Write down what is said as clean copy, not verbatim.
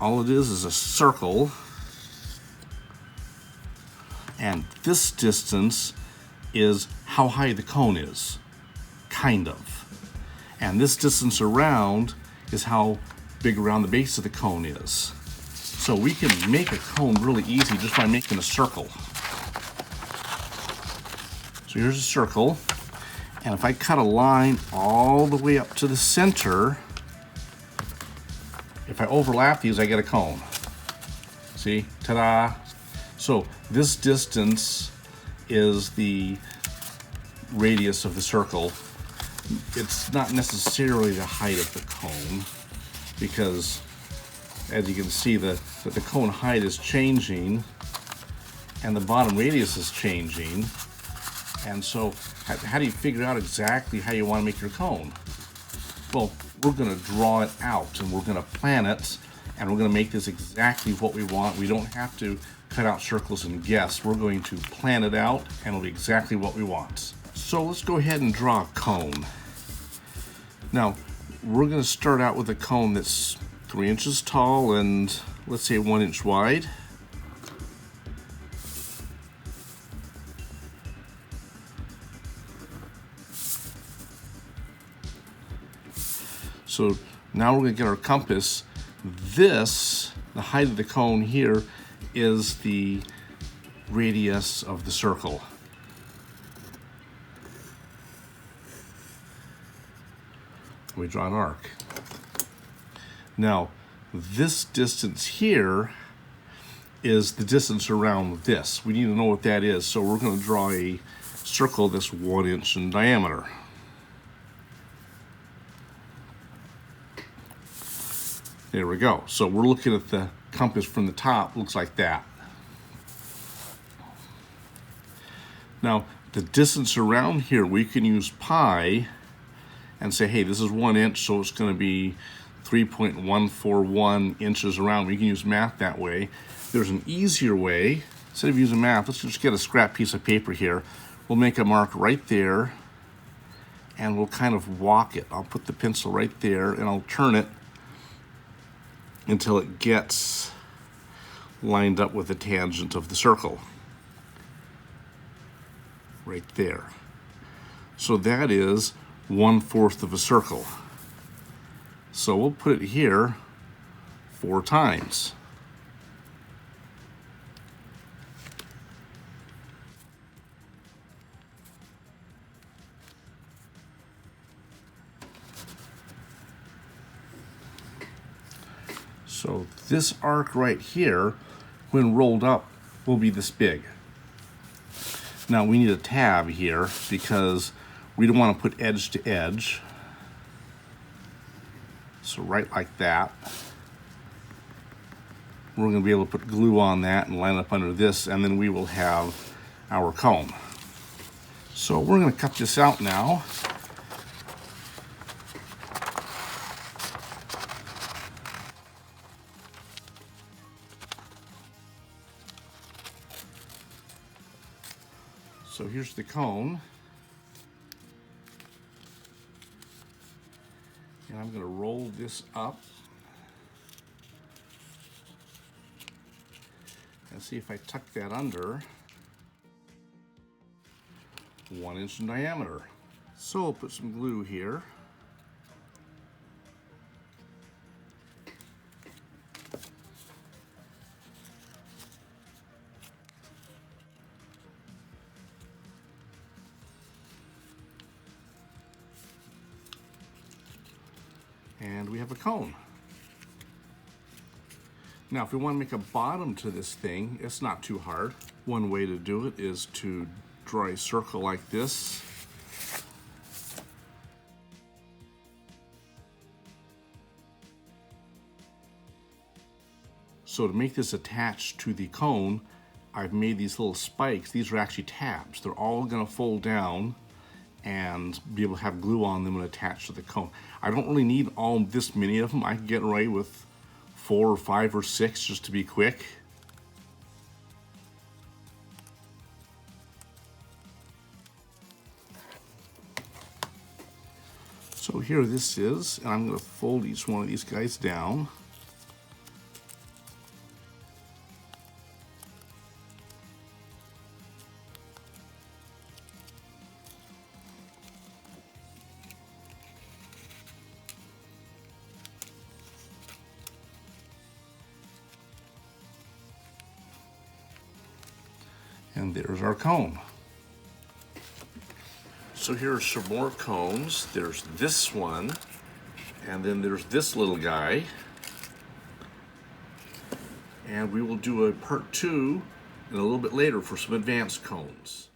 all it is a circle, and this distance is how high the cone is, kind of. And this distance around is how big around the base of the cone is. So we can make a cone really easy just by making a circle. So here's a circle, and if I cut a line all the way up to the center, if I overlap these, I get a cone. See, ta-da. So this distance is the radius of the circle. It's not necessarily the height of the cone, because as you can see, that the cone height is changing and the bottom radius is changing. And so how do you figure out exactly how you want to make your cone? Well, we're going to draw it out, and we're going to plan it, and we're going to make this exactly what we want. We don't have to cut out circles and guess. We're going to plan it out, and it'll be exactly what we want. So let's go ahead and draw a cone. Now, we're going to start out with a cone that's 3 inches tall and let's say 1 inch wide. So now we're going to get our compass. This, the height of the cone here, is the radius of the circle. We draw an arc. Now, this distance here is the distance around this. We need to know what that is, so we're going to draw a circle that's 1 inch in diameter. There we go. So we're looking at the compass from the top. Looks like that. Now, the distance around here, we can use pi and say, hey, this is 1 inch, so it's going to be 3.141 inches around. We can use math that way. There's an easier way. Instead of using math, let's just get a scrap piece of paper here. We'll make a mark right there, and we'll kind of walk it. I'll put the pencil right there, and I'll turn it until it gets lined up with the tangent of the circle. Right there. So that is 1/4 of a circle. So we'll put it here 4 times. So this arc right here, when rolled up, will be this big. Now we need a tab here because we don't want to put edge to edge. So right like that. We're going to be able to put glue on that and line it up under this, and then we will have our cone. So we're going to cut this out now. So here's the cone. And I'm going to roll this up and see if I tuck that under. 1 inch in diameter. So I'll put some glue here. And we have a cone. Now, if we want to make a bottom to this thing, it's not too hard. One way to do it is to draw a circle like this. So to make this attached to the cone, I've made these little spikes. These are actually tabs. They're all going to fold down and be able to have glue on them and attach to the cone. I don't really need all this many of them. I can get away with 4 or 5 or 6 just to be quick. So here this is, and I'm going to fold each one of these guys down. And there's our cone. So here are some more cones. There's this one, and then there's this little guy. And we will do a part 2 and a little bit later for some advanced cones.